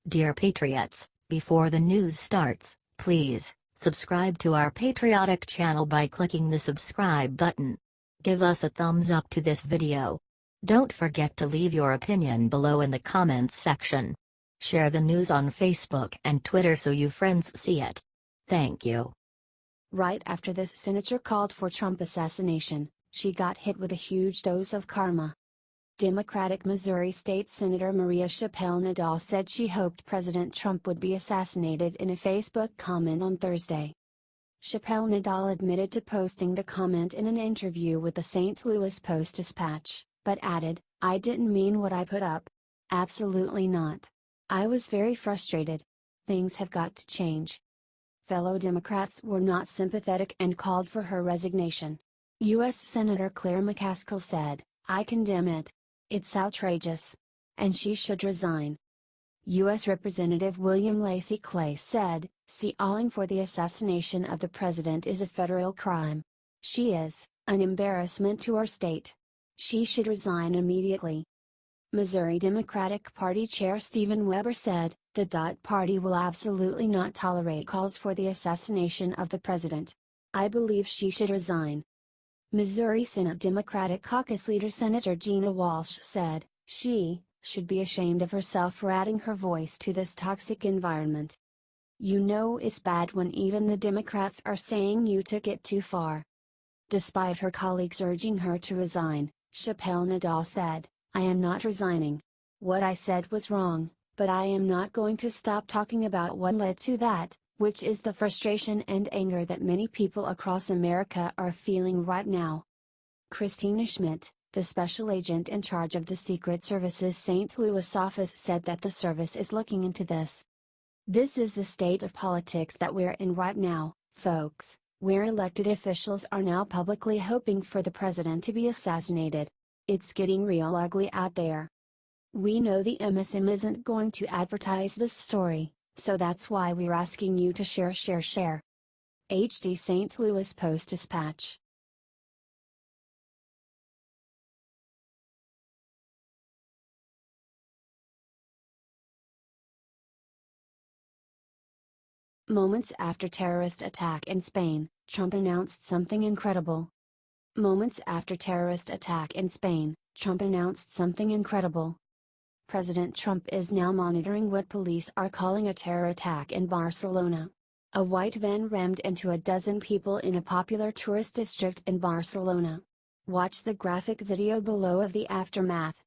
Dear Patriots, before the news starts, please subscribe to our patriotic channel by clicking the subscribe button. Give us a thumbs up to this video. Don't forget to leave your opinion below in the comments section. Share the news on Facebook and Twitter so you friends see it. Thank you. Right after this senator called for Trump assassination, she got hit with a huge dose of karma. Democratic Missouri State Senator Maria Chappelle-Nadal said she hoped President Trump would be assassinated in a Facebook comment on Thursday. Chappelle-Nadal admitted to posting the comment in an interview with the St. Louis Post-Dispatch, but added, "I didn't mean what I put up. Absolutely not. I was very frustrated. Things have got to change." Fellow Democrats were not sympathetic and called for her resignation. U.S. Senator Claire Mccaskill said, "I condemn it. It's outrageous. And she should resign." U.S. Representative William Lacy Clay said, "Calling for the assassination of the president is a federal crime. She is an embarrassment to our state. She should resign immediately." Missouri Democratic Party Chair Stephen Weber said, "The Party will absolutely not tolerate calls for the assassination of the president. I believe she should resign." Missouri Senate Democratic Caucus leader Senator Gina Walsh said, "She should be ashamed of herself for adding her voice to this toxic environment. You know it's bad when even the Democrats are saying you took it too far." Despite her colleagues urging her to resign, Chappelle-Nadal said, "I am not resigning. What I said was wrong, but I am not going to stop talking about what led to that, which is the frustration and anger that many people across America are feeling right now." Christina Schmidt, the special agent in charge of the Secret Service's St. Louis office, said that the service is looking into this. "This is the state of politics that we're in right now, folks, where elected officials are now publicly hoping for the president to be assassinated. It's getting real ugly out there. We know the MSM isn't going to advertise this story, so that's why we're asking you to share. HD St. Louis Post-Dispatch. Moments after terrorist attack in Spain, Trump announced something incredible. Moments after terrorist attack in Spain, Trump announced something incredible. President Trump is now monitoring what police are calling a terror attack in Barcelona. A white van rammed into a dozen people in a popular tourist district in Barcelona. Watch the graphic video below of the aftermath.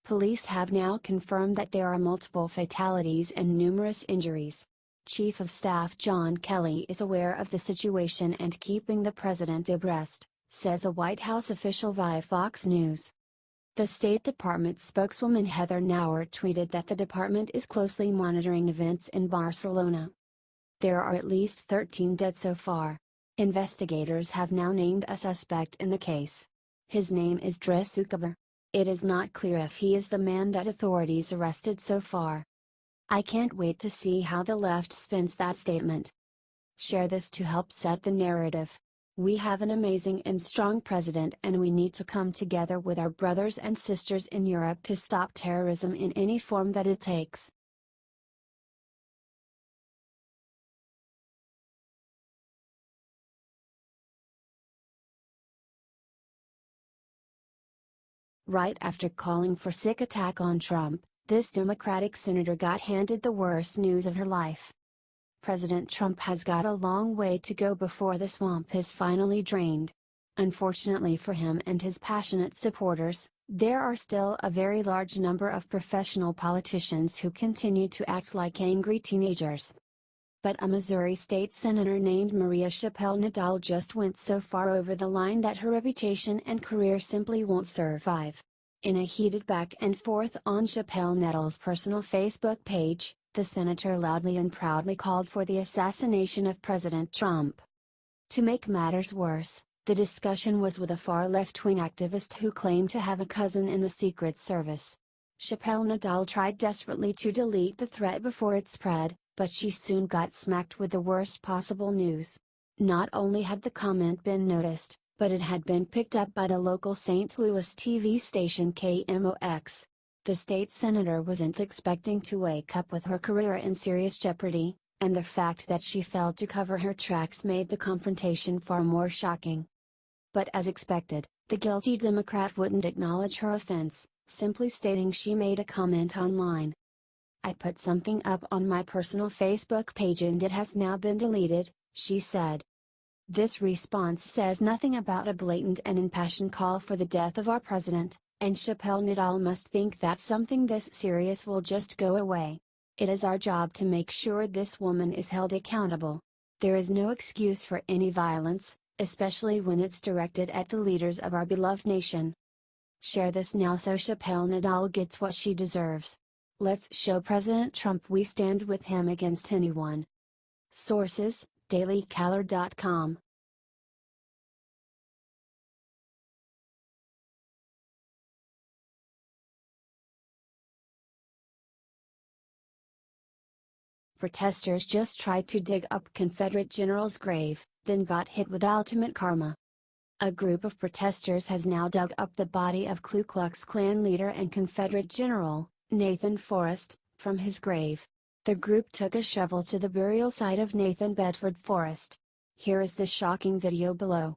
Police have now confirmed that there are multiple fatalities and numerous injuries. Chief of Staff John Kelly is aware of the situation and keeping the president abreast, says a White House official via Fox News. The State Department spokeswoman Heather Nauert tweeted that the department is closely monitoring events in Barcelona. There are at least 13 dead so far. Investigators have now named a suspect in the case. His name is Dries Zuckerberg. It is not clear if he is the man that authorities arrested so far. I can't wait to see how the left spins that statement. Share this to help set the narrative. We have an amazing and strong president, and we need to come together with our brothers and sisters in Europe to stop terrorism in any form that it takes. Right after calling for sick attack on Trump, this Democratic senator got handed the worst news of her life. President Trump has got a long way to go before the swamp is finally drained. Unfortunately for him and his passionate supporters, there are still a very large number of professional politicians who continue to act like angry teenagers. But a Missouri state senator named Maria Chappelle-Nadal just went so far over the line that her reputation and career simply won't survive. In a heated back and forth on Chappelle-Nadal's personal Facebook page, the senator loudly and proudly called for the assassination of President Trump. To make matters worse, the discussion was with a far left-wing activist who claimed to have a cousin in the Secret Service. Chappelle-Nadal tried desperately to delete the threat before it spread, but she soon got smacked with the worst possible news. Not only had the comment been noticed, but it had been picked up by the local St. Louis TV station KMOX. The state senator wasn't expecting to wake up with her career in serious jeopardy, and the fact that she failed to cover her tracks made the confrontation far more shocking. But as expected, the guilty Democrat wouldn't acknowledge her offense, simply stating she made a comment online. "I put something up on my personal Facebook page and it has now been deleted," she said. This response says nothing about a blatant and impassioned call for the death of our president, and Chappelle-Nadal must think that something this serious will just go away. "It is our job to make sure this woman is held accountable. There is no excuse for any violence, especially when it's directed at the leaders of our beloved nation. Share this now so Chappelle-Nadal gets what she deserves. Let's show President Trump we stand with him against anyone." Sources: dailycaller.com. Protesters just tried to dig up Confederate general's grave, then got hit with ultimate karma. A group of protesters has now dug up the body of Ku Klux Klan leader and Confederate General, Nathan Forrest, from his grave. The group took a shovel to the burial site of Nathan Bedford Forrest. Here is the shocking video below.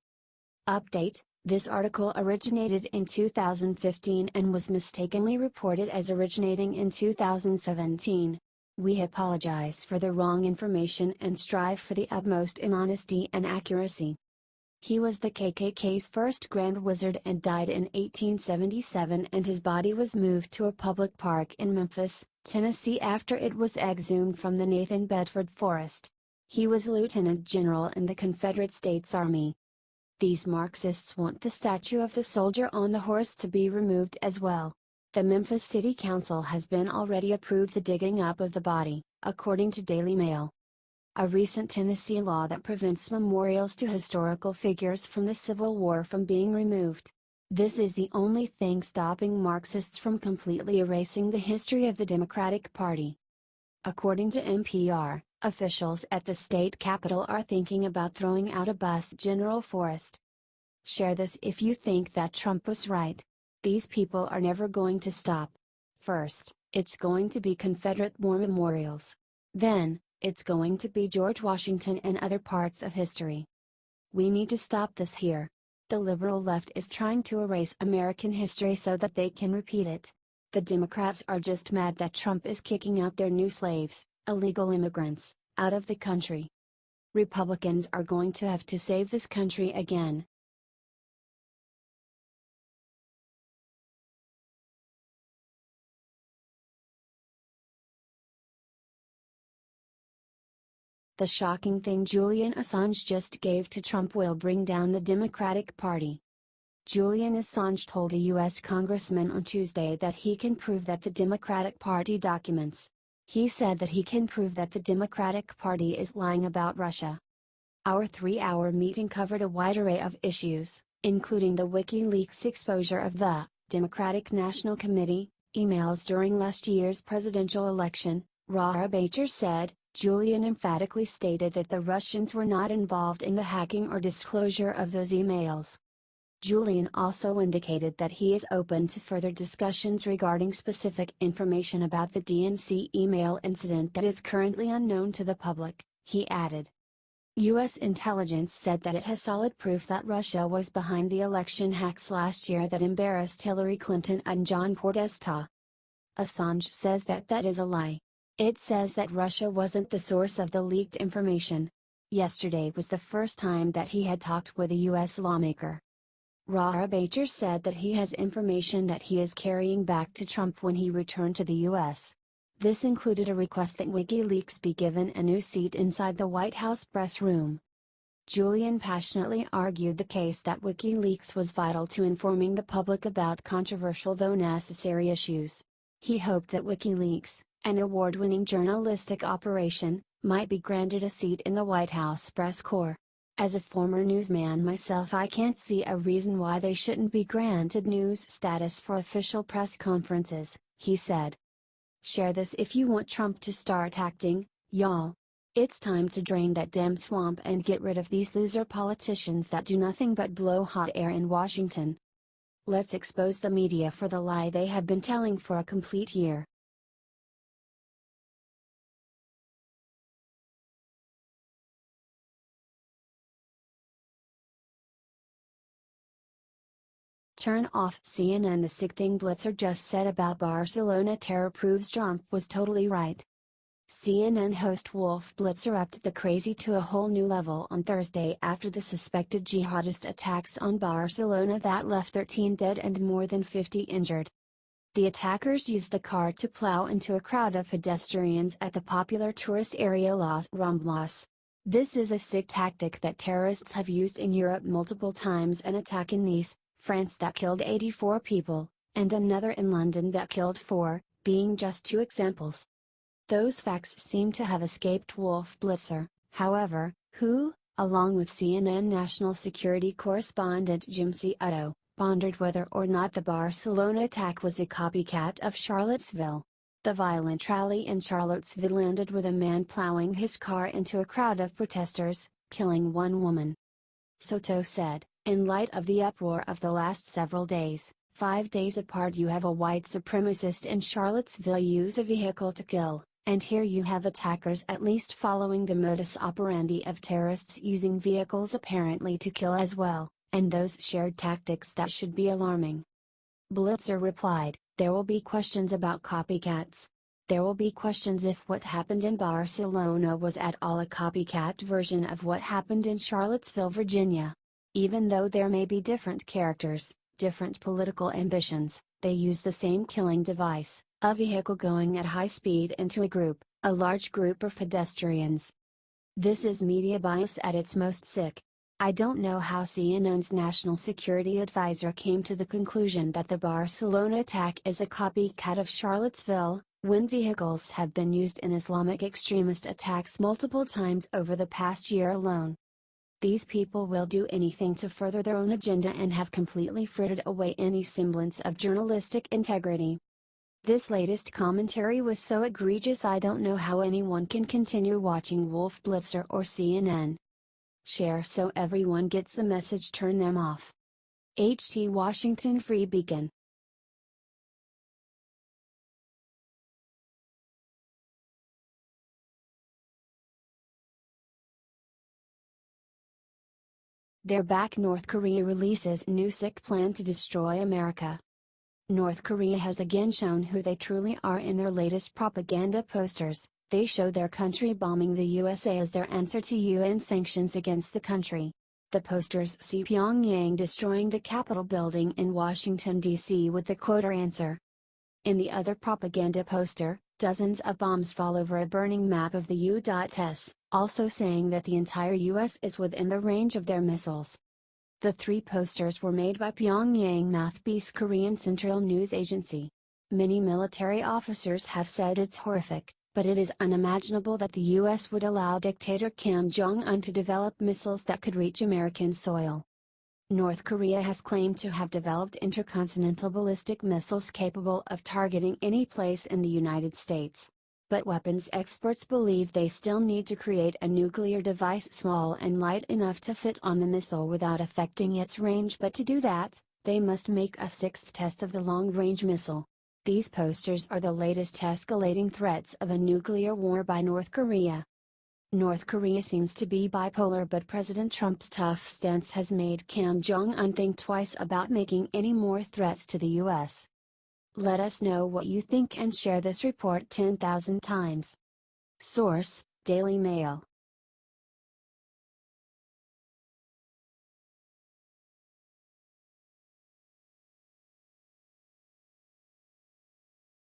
Update: this article originated in 2015 and was mistakenly reported as originating in 2017. We apologize for the wrong information and strive for the utmost in honesty and accuracy. He was the KKK's first Grand Wizard and died in 1877, and his body was moved to a public park in Memphis, Tennessee after it was exhumed from the Nathan Bedford Forrest. He was Lieutenant General in the Confederate States Army. These Marxists want the statue of the soldier on the horse to be removed as well. The Memphis City Council has been already approved the digging up of the body, according to Daily Mail. A recent Tennessee law that prevents memorials to historical figures from the Civil War from being removed. This is the only thing stopping Marxists from completely erasing the history of the Democratic Party. According to NPR, officials at the state capitol are thinking about throwing out a bus General Forrest. Share this if you think that Trump was right. These people are never going to stop. First, it's going to be Confederate war memorials. Then, it's going to be George Washington and other parts of history. We need to stop this here. The liberal left is trying to erase American history so that they can repeat it. The Democrats are just mad that Trump is kicking out their new slaves, illegal immigrants, out of the country. Republicans are going to have to save this country again. The shocking thing Julian Assange just gave to Trump will bring down the Democratic Party. Julian Assange told a U.S. congressman on Tuesday that he can prove that the Democratic Party documents. He said that he can prove that the Democratic Party is lying about Russia. Our 3-hour meeting covered a wide array of issues, including the WikiLeaks exposure of the Democratic National Committee emails during last year's presidential election, Laura Bacher said. Julian emphatically stated that the Russians were not involved in the hacking or disclosure of those emails. Julian also indicated that he is open to further discussions regarding specific information about the DNC email incident that is currently unknown to the public, he added. U.S. intelligence said that it has solid proof that Russia was behind the election hacks last year that embarrassed Hillary Clinton and John Podesta. Assange says that that is a lie. It says that Russia wasn't the source of the leaked information. Yesterday was the first time that he had talked with a U.S. lawmaker. Laura Bacher said that he has information that he is carrying back to Trump when he returned to the U.S. This included a request that WikiLeaks be given a new seat inside the White House press room. Julian passionately argued the case that WikiLeaks was vital to informing the public about controversial though necessary issues. He hoped that WikiLeaks, an award-winning journalistic operation, might be granted a seat in the White House press corps. As a former newsman myself, I can't see a reason why they shouldn't be granted news status for official press conferences, he said. Share this if you want Trump to start acting, y'all. It's time to drain that Dem swamp and get rid of these loser politicians that do nothing but blow hot air in Washington. Let's expose the media for the lie they have been telling for a complete year. Turn off CNN. The sick thing Blitzer just said about Barcelona terror proves Trump was totally right. CNN host Wolf Blitzer upped the crazy to a whole new level on Thursday after the suspected jihadist attacks on Barcelona that left 13 dead and more than 50 injured. The attackers used a car to plow into a crowd of pedestrians at the popular tourist area Las Ramblas. This is a sick tactic that terrorists have used in Europe multiple times: an attack in Nice, France that killed 84 people, and another in London that killed 4, being just 2 examples. Those facts seem to have escaped Wolf Blitzer, however, who, along with CNN national security correspondent Jim Otto, pondered whether or not the Barcelona attack was a copycat of Charlottesville. The violent rally in Charlottesville ended with a man plowing his car into a crowd of protesters, killing 1 woman. Soto said, in light of the uproar of the last several days, 5 days apart, you have a white supremacist in Charlottesville use a vehicle to kill. And here you have attackers at least following the modus operandi of terrorists, using vehicles apparently to kill as well, and those shared tactics that should be alarming. Blitzer replied, there will be questions about copycats. There will be questions if what happened in Barcelona was at all a copycat version of what happened in Charlottesville, Virginia. Even though there may be different characters, different political ambitions, they use the same killing device. A vehicle going at high speed into a large group of pedestrians. This is media bias at its most sick. I don't know how CNN's national security advisor came to the conclusion that the Barcelona attack is a copycat of Charlottesville, when vehicles have been used in Islamic extremist attacks multiple times over the past year alone. These people will do anything to further their own agenda and have completely frittered away any semblance of journalistic integrity. This latest commentary was so egregious I don't know how anyone can continue watching Wolf Blitzer or CNN. Share so everyone gets the message. Turn them off. HT Washington Free Beacon. They're back. North Korea releases new sick plan to destroy America. North Korea has again shown who they truly are in their latest propaganda posters. They show their country bombing the USA as their answer to UN sanctions against the country. The posters see Pyongyang destroying the Capitol building in Washington, D.C. with the quote or answer. In the other propaganda poster, dozens of bombs fall over a burning map of the U.S., also saying that the entire U.S. is within the range of their missiles. The 3 posters were made by Pyongyang mouthpiece Korean Central News Agency. Many military officers have said it's horrific, but it is unimaginable that the U.S. would allow dictator Kim Jong-un to develop missiles that could reach American soil. North Korea has claimed to have developed intercontinental ballistic missiles capable of targeting any place in the United States. But weapons experts believe they still need to create a nuclear device small and light enough to fit on the missile without affecting its range. But to do that, they must make a 6th test of the long-range missile. These posters are the latest escalating threats of a nuclear war by North Korea. North Korea seems to be bipolar, but President Trump's tough stance has made Kim Jong-un think twice about making any more threats to the U.S. Let us know what you think and share this report 10,000 times. Source: Daily Mail.